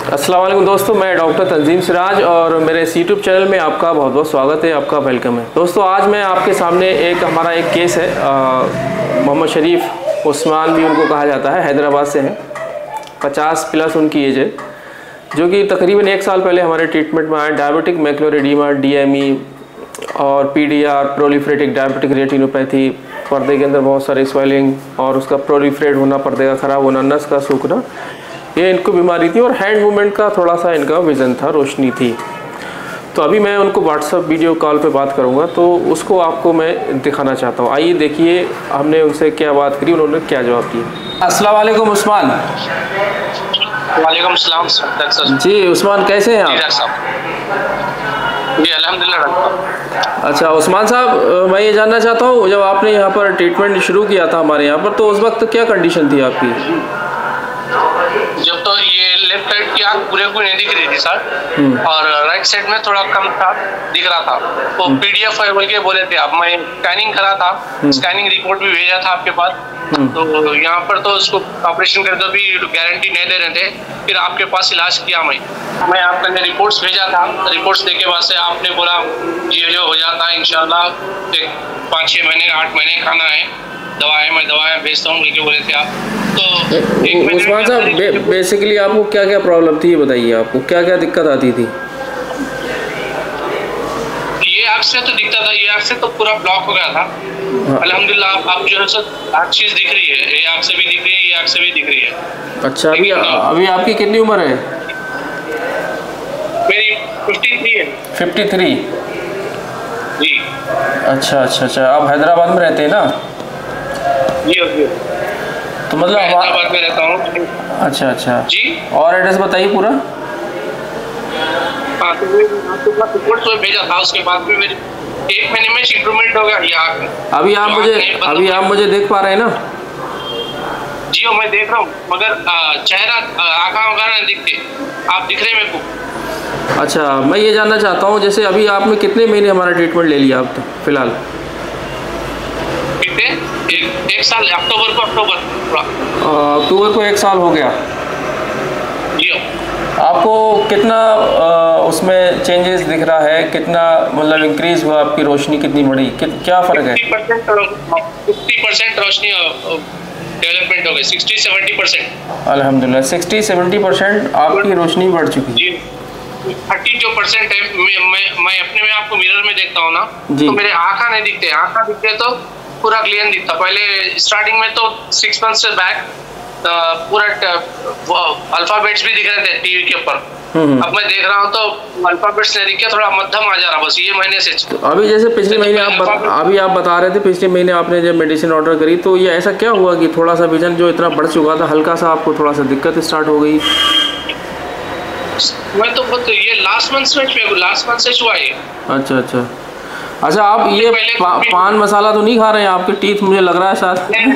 अस्सलाम वालेकुम दोस्तों, मैं डॉक्टर तंजीम सिराज और मेरे इस यूट्यूब चैनल में आपका बहुत बहुत स्वागत है, आपका वेलकम है। दोस्तों आज मैं आपके सामने हमारा एक केस है। मोहम्मद शरीफ उस्मान भी उनको कहा जाता है, हैदराबाद से हैं, 50+ उनकी एज है, जो कि तकरीबन 1 साल पहले हमारे ट्रीटमेंट में आए। डायबिटिक मैकुलर एडीमा, DME और PDR, प्रोलिफरेटिक डायबिटिक रेटिनोपैथी, पर्दे के अंदर बहुत सारे स्वेलिंग और उसका प्रोलिफरेट होना, पर्दे का ख़राब होना, नस का सूखना, ये इनको बीमारी थी। और हैंड मूवमेंट का थोड़ा सा इनका विज़न था, रोशनी थी। तो अभी मैं उनको व्हाट्सअप वीडियो कॉल पे बात करूँगा, तो उसको आपको मैं दिखाना चाहता हूँ। आइए देखिए हमने उनसे क्या बात करी, उन्होंने क्या जवाब दिया। अस्सलाम वालेकुम उस्मान। वालेकुम सलाम सर। जी उस्मान, कैसे हैं आप? जी अल्हम्दुलिल्लाह। अच्छा उस्मान साहब, मैं ये जानना चाहता हूँ, जब आपने यहाँ पर ट्रीटमेंट शुरू किया था हमारे यहाँ पर, तो उस वक्त क्या कंडीशन थी आपकी? जब तो ये लेफ्ट साइड की आँख पूरे को नहीं दिख रही थी सर, और राइट साइड में थोड़ा कम था, दिख रहा था। वो PDF है बोल के बोले थे आप। मैं स्कैनिंग करा था, स्कैनिंग रिपोर्ट भी भेजा था आपके पास। तो यहाँ पर तो उसको ऑपरेशन कर दो भी गारंटी नहीं दे रहे थे। फिर आपके पास इलाज किया मैं आपके लिए रिपोर्ट्स भेजा था। रिपोर्ट्स देके बाद से आपने बोला ये जो हो जाता है इंशाल्लाह 5-6 महीने 8 महीने खाना है, मैं दवाएं भेजता हूँ बोल बोले थे आप। तो उस्मान साहब, बेसिकली आपको क्या क्या प्रॉब्लम थी ये बताइए, आपको क्या क्या दिक्कत आती थी? ये आँख से तो दिखता था, ये आँख से तो पूरा ब्लॉक हो गया था। अल्हम्दुलिल्लाह आप जो है सर हर चीज़ दिख रही है, ये आँख से भी दिख रही है, ये आँख से भी दिख रही है। अच्छा, अभी आपकी कितनी उम्र है? मेरी 53 है। 53 जी। अच्छा, आप हैदराबाद में रहते हैं ना? जी। तो मतलब हैदराबाद में रहता हूँ। अच्छा जी। और एड्रेस बताइए पूरा। हाँ, तो आपके पास रिपोर्ट तो भेजा था, उसके बाद में मेरी 1 महीने में इंप्रूवमेंट हो गया ये आँख। अभी आप मुझे देख पा रहे हैं ना? जी मैं देख रहा हूँ, मगर चेहरा आँखा वगैरह नहीं दिखते, आप दिख रहे हैं मेरे को। अच्छा, मैं ये जानना चाहता हूँ, जैसे अभी आपने कितने महीने हमारा ट्रीटमेंट ले लिया अब तक फिलहाल? एक साल, अक्टूबर को 1 साल हो गया। जी। आपको कितना उसमें चेंजेस दिख रहा है, कितना मतलब इंक्रीज हुआ, आपकी रोशनी कितनी बढ़ी, क्या फ़र्क है? 50% रोशनी डेवलपमेंट हो गई, 60-70%। अल्हम्दुलिल्लाह 60-70% आपकी रोशनी बढ़ चुकी है। 30% है। मैं अपने में आपको मिरर में देखता हूँ ना, तो मेरे आँखा नहीं दिखते, आँखा दिखते तो पूरा क्लियर दिखता। पहले स्टार्टिंग में तो 6 मंथ से बैक पूरा अल्फाबेट्स भी दिख रहे थे टीवी के ऊपर। अब मैं देख रहा हूँ तो अल्फाबेट्स नहीं दिख के थोड़ा मध्यम आ जा रहा, बस ये महीने से। तो अभी जैसे पिछले महीने आप बता रहे थे, पिछले महीने आपने जब मेडिसिन ऑर्डर करी, तो ये ऐसा क्या हुआ कि थोड़ा सा विजन जो इतना बढ़ चुका था, हल्का सा आपको थोड़ा सा दिक्कत स्टार्ट हो गई? मैं तो ये लास्ट मंथ से हुआ ये। अच्छा, आप ये पान मसाला तो नहीं खा रहे हैं? आपके टीथ मुझे लग रहा है साथ। नहीं,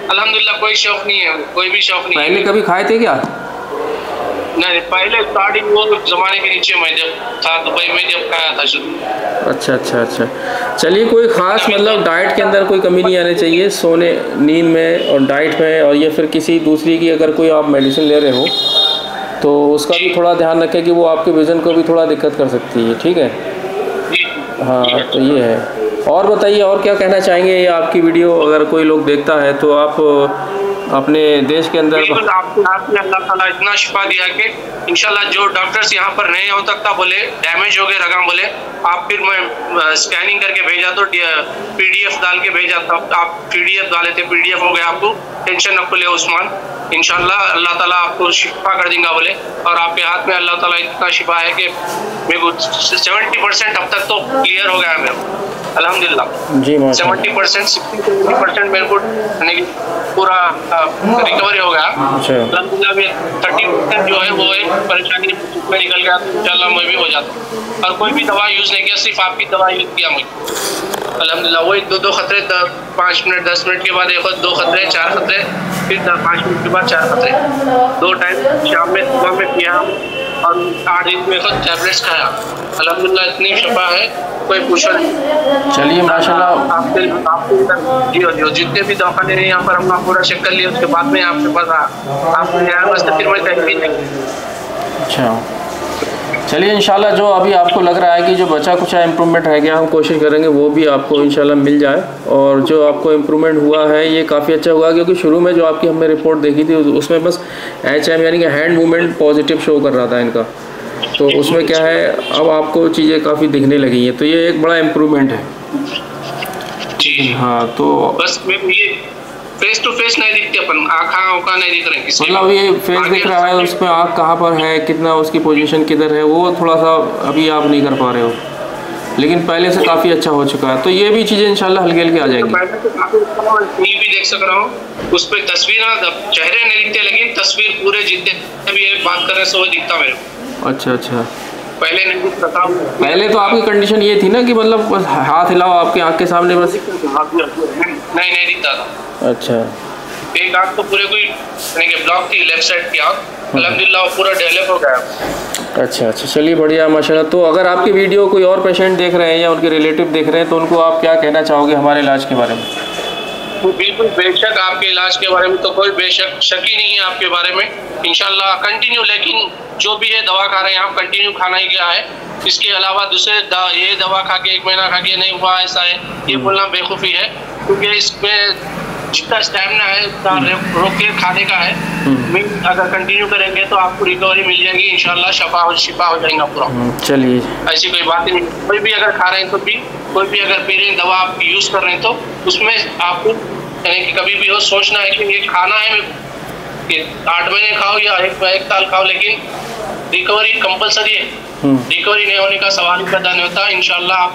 अल्हम्दुलिल्लाह कोई शौक नहीं है, कोई भी शौक नहीं। पहले कभी खाए थे क्या? नहीं, पहले स्टार्टिंग वो जमाने के नीचे मैं जब था दुबई में, जब खाया था शुरू। अच्छा। चलिए, कोई ख़ास मतलब डाइट के अंदर कोई कमी नहीं आनी चाहिए, सोने, नींद में और डाइट में, और ये फिर किसी दूसरी की अगर कोई आप मेडिसिन ले रहे हो तो उसका भी थोड़ा ध्यान रखें कि वो आपके विज़न को भी थोड़ा दिक्कत कर सकती है, ठीक है? हाँ, तो ये है। और बताइए, और क्या कहना चाहेंगे? ये आपकी वीडियो अगर कोई लोग देखता है तो आप अपने देश के अंदर आपको अल्लाह ताला इतना शिफा दिया कि इंशाल्लाह जो डॉक्टर्स यहाँ पर नहीं हो सकता बोले, डैमेज हो गए रगम बोले, आप फिर मैं स्कैनिंग करके भेजा तो PDF डाल के भेजा, तो आप PDF डाले थे, PDF हो गया। आपको टेंशन न ले उस्मान, इंशाल्लाह अल्लाह ताला आपको शिफा कर देगा बोले। और आपके हाथ में अल्लाह ताला इतना शिफा है कि मेरे को 70% अब तक तो क्लियर हो गया है मेरे को, अल्हम्दुलिल्लाह। जी 70%, 60-70% मेरे को पूरा रिकवरी हो गया। अल्हम्दुलिल्लाह। 30% जो है वो एक परेशानी में निकल गया, तो इंशाल्लाह मैं भी हो जाता हूँ। और कोई भी दवा यूज़ नहीं किया, सिर्फ आपकी दवा यूज़ किया मैं, अल्हम्दुलिल्लाह। वही 2 खतरे, 5 मिनट 10 मिनट के बाद एक 2 खतरे, 4 खतरे, फिर 5 मिनट के बाद 4 खतरे, 2 टाइम शाम में सुबह में किया। और 8 दिन में खुद टैबलेट्स खाया, अल्हम्दुलिल्लाह इतनी शफा है, कोई पूछो नहीं। चलिए माशाल्लाह। आपके जितने भी दवाखाने हैं यहाँ पर हमने पूरा चेक कर लिया, उसके बाद में आपके पास आपको यहाँ बस फिर मैं कहीं भी नहीं। अच्छा, चलिए इंशाल्लाह जो अभी आपको लग रहा है कि जो बचा कुछ इम्प्रूवमेंट रह गया, हम कोशिश करेंगे वो भी आपको इंशाल्लाह मिल जाए। और जो आपको इम्प्रूवमेंट हुआ है ये काफ़ी अच्छा हुआ, क्योंकि शुरू में जो आपकी हमने रिपोर्ट देखी थी उसमें बस HM यानी कि हैंड मूवमेंट पॉजिटिव शो कर रहा था इनका, तो उसमें क्या है अब आपको चीज़ें काफ़ी दिखने लगी हैं, तो ये एक बड़ा इम्प्रूवमेंट है जी। हाँ, तो बस मैं ये फेस टू फेस नहीं दिखते अपन, आँखा नहीं दिख रहे किसी, मतलब ये फेस दिख रहा है, उसमें आँख कहाँ पर है, कितना उसकी पोजीशन किधर है, वो थोड़ा सा अभी आप नहीं कर पा रहे हो, लेकिन पहले से काफ़ी अच्छा हो चुका है। तो ये भी चीज़ें इंशाल्लाह हल्की हल्की आ जाएंगी। मैं भी देख सक रहा हूँ, उस पर तस्वीर चेहरे नहीं दिखते, लेकिन तस्वीर पूरे जितने भी बात कर रहे हैं वो दिखता मेरे को। अच्छा अच्छा, पहले नहीं दिखता था। पहले तो आपकी कंडीशन ये थी ना कि मतलब बस हाथ हिलाओ आपकी आँख के सामने बस नहीं दिखता था। अच्छा, एक आँख तो पूरे कोई ब्लॉक थी, लेफ्ट साइड की आँख, अल्हम्दुलिल्लाह पूरा डेवलप हो गया। अच्छा अच्छा, चलिए बढ़िया माशाल्लाह। तो अगर आपकी वीडियो कोई और पेशेंट देख रहे हैं या उनके रिलेटिव देख रहे हैं तो उनको आप क्या कहना चाहोगे हमारे इलाज के बारे में? बिल्कुल बेशक, आपके इलाज के बारे में तो कोई शक ही नहीं है आपके बारे में। इंशाल्लाह कंटिन्यू, लेकिन जो भी है दवा खा रहे हैं आप, कंटिन्यू खाना ही क्या है, इसके अलावा दूसरे ये दवा खा के 1 महीना खा के नहीं हुआ ऐसा है, ये बोलना बेवकूफ़ी है, क्योंकि इसमें जितना स्टैमिना है उतना रोक के खाने का है। अगर कंटिन्यू करेंगे तो आपको रिकवरी मिल जाएगी इंशाल्लाह, शिफा हो जाएगा पूरा। चलिए, ऐसी कोई बात ही नहीं। कोई भी अगर खा रहे हैं तो भी, कोई भी अगर पी रहे हैं दवा आप यूज़ कर रहे हैं तो उसमें आपको यानी कि कभी भी हो सोचना है कि ये खाना है, कि 8 महीने खाओ या 1 साल खाओ, लेकिन रिकवरी कंपलसरी है। रिकवरी नहीं होने का सवाल ही पैदा नहीं होता। इंशाल्लाह आप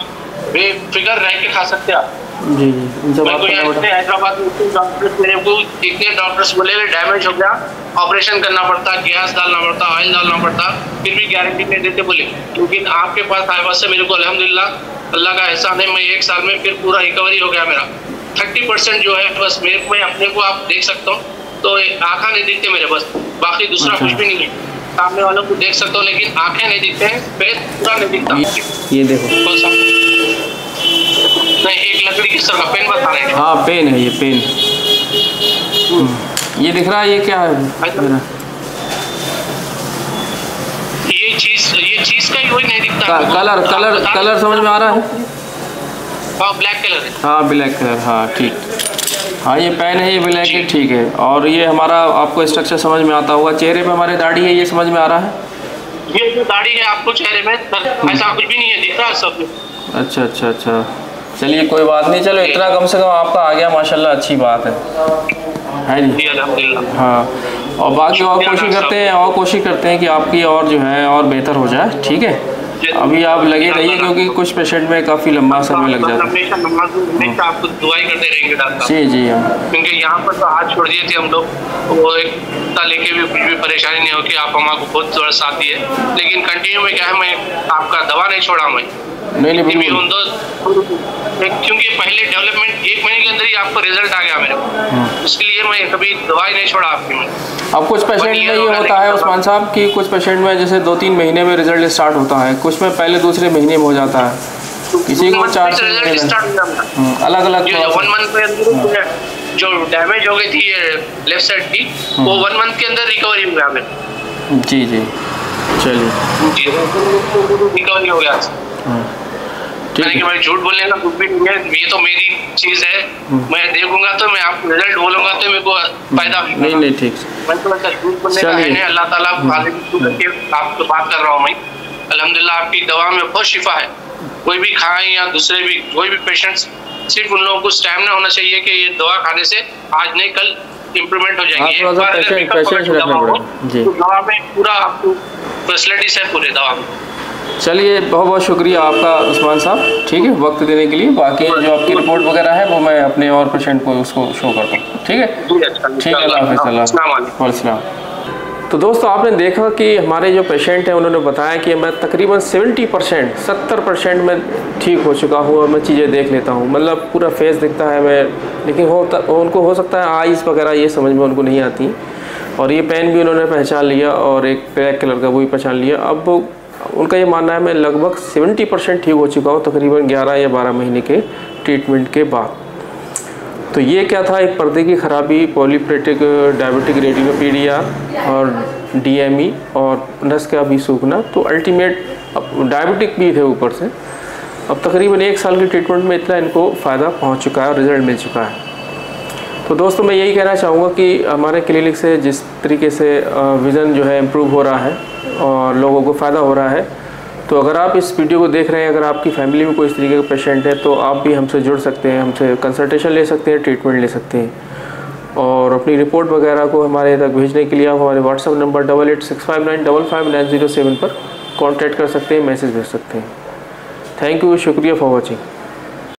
बेफिक्र रह के खा सकते हैं आप। जी जी, हैदराबाद में मेरे को इतने डॉक्टर्स बोले डैमेज हो गया, ऑपरेशन करना पड़ता, गैस डालना पड़ता, ऑयल डालना पड़ता, फिर भी गारंटी नहीं देते बोले। लेकिन आपके पास आए से मेरे को अल्हम्दुलिल्लाह अल्लाह का एहसान है, मैं 1 साल में फिर पूरा रिकवरी हो गया मेरा। 30% जो है बस मेरे को, मैं अपने को आप देख सकता हूँ, तो आँखा नहीं दिखते मेरे, बस बाकी दूसरा कुछ भी नहीं है। सामने वालों को देख सकता हूँ लेकिन आँखें नहीं दिखते हैं, फेस पूरा नहीं दिखता। ये देखो, नहीं एक लकड़ी की तरह पेन बता रहे हैं। हाँ पेन है, ये पेन ये दिख रहा है, ये क्या है? ये चीज का ही वही नहीं दिखता। कलर समझ में आ रहा है? हाँ ब्लैक कलर है। हाँ ब्लैक कलर, हाँ ठीक। हाँ ये पेन है, ये ब्लैक है, ठीक है। और ये हमारा आपको स्ट्रक्चर समझ में आता होगा, चेहरे पे हमारे दाढ़ी है, ये समझ में आ रहा है? ये जो दाढ़ी है आपको चेहरे में ऐसा कुछ भी नहीं है, दिख रहा है सब। अच्छा अच्छा अच्छा, चलिए कोई बात नहीं, चलो इतना कम से कम आपका आ गया माशाल्लाह, अच्छी बात है नहीं? हाँ, और बाकी और कोशिश करते हैं कि आपकी और जो है और बेहतर हो जाए, ठीक है? अभी आप लगे रहिए, क्योंकि कुछ पेशेंट में काफ़ी लंबा समय लग जाता है। आपको दुआई करते रहेंगे डॉक्टर। जी जी, क्योंकि यहाँ पर तो हाथ छोड़ दिए थे हम लोग, वो एक लेके भी कुछ भी परेशानी नहीं हो कि आप हमारे बहुत थोड़ा साथ दिए, लेकिन कंटिन्यू में क्या है, मैं आपका दवा नहीं छोड़ा, मैं नहीं क्योंकि पहले डेवलपमेंट 1 महीने के अंदर ही आपको रिजल्ट आ गया मेरे को, उसके लिए मैं कभी दवाई नहीं छोड़ा आपकी। मैं अब कुछ पेशेंट में ये होता है उस्मान साहब कि कुछ पेशेंट में जैसे 2-3 महीने में रिजल्ट स्टार्ट होता है, कुछ में पहले दूसरे महीने में हो जाता है, किसी को 4 महीने में, अलग-अलग। 1 मंथ में जो डैमेज हो गई थी लेफ्ट साइड की, वो 1 मंथ के अंदर रिकवरी हो गया मेरे। जी जी, चलिए रिकवरी हो गया। कि मैं झूठ बोलने का कुछ भी नहीं है, ये तो मेरी चीज है, मैं देखूंगा तो मैं आपको रिजल्ट बोलूंगा तो मेरे को फायदा नहीं ठीक, मैं तो झूठ बोलने का है नहीं। अल्लाह ताला आपको बात कर रहा हूँ मैं, अल्हम्दुलिल्लाह आपकी दवा में बहुत शिफा है। कोई भी खाएं या दूसरे भी कोई भी पेशेंट्स, सिर्फ उन लोगों को स्टैमिना होना चाहिए कि ये दवा खाने से आज नहीं कल इम्प्रूवमेंट हो जाएगी। एक बार दवा में पूरा आपको फैसिलिटीज है पूरे दवा में। चलिए बहुत बहुत शुक्रिया आपका उस्मान साहब, ठीक है, वक्त देने के लिए। बाकी जो आपकी रिपोर्ट वगैरह है वो मैं अपने और पेशेंट को उसको शो करता हूँ, ठीक है? ठीक है, अल्लाह हाफ़िज़। तो दोस्तों आपने देखा कि हमारे जो पेशेंट हैं उन्होंने बताया कि मैं तकरीबन 70% में ठीक हो चुका हूँ और मैं चीज़ें देख लेता हूँ, मतलब पूरा फेस दिखता है मैं, लेकिन उनको हो सकता है आइज़ वगैरह ये समझ में उनको नहीं आती। और ये पेन भी उन्होंने पहचान लिया और एक ब्लैक कलर का वो भी पहचान लिया। अब उनका ये मानना है मैं लगभग 70% ठीक हो चुका हूँ तकरीबन 11 या 12 महीने के ट्रीटमेंट के बाद। तो ये क्या था, एक पर्दे की ख़राबी, पॉलीप्लेटिक डायबिटिक रेटिनोपैथी और DME और नस का भी सूखना। तो अल्टीमेट डायबिटिक भी थे ऊपर से। अब तकरीबन 1 साल की ट्रीटमेंट में इतना इनको फ़ायदा पहुंच चुका है और रिज़ल्ट मिल चुका है। तो दोस्तों मैं यही कहना चाहूँगा कि हमारे क्लिनिक से जिस तरीके से विज़न जो है इम्प्रूव हो रहा है और लोगों को फ़ायदा हो रहा है, तो अगर आप इस वीडियो को देख रहे हैं, अगर आपकी फैमिली में कोई इस तरीके का पेशेंट है, तो आप भी हमसे जुड़ सकते हैं, हमसे कंसल्टेशन ले सकते हैं, ट्रीटमेंट ले सकते हैं। और अपनी रिपोर्ट वगैरह को हमारे तक भेजने के लिए आप हमारे व्हाट्सअप नंबर 8865955907 पर कॉन्टैक्ट कर सकते हैं, मैसेज भेज सकते हैं। थैंक यू, शुक्रिया फॉर वॉचिंग।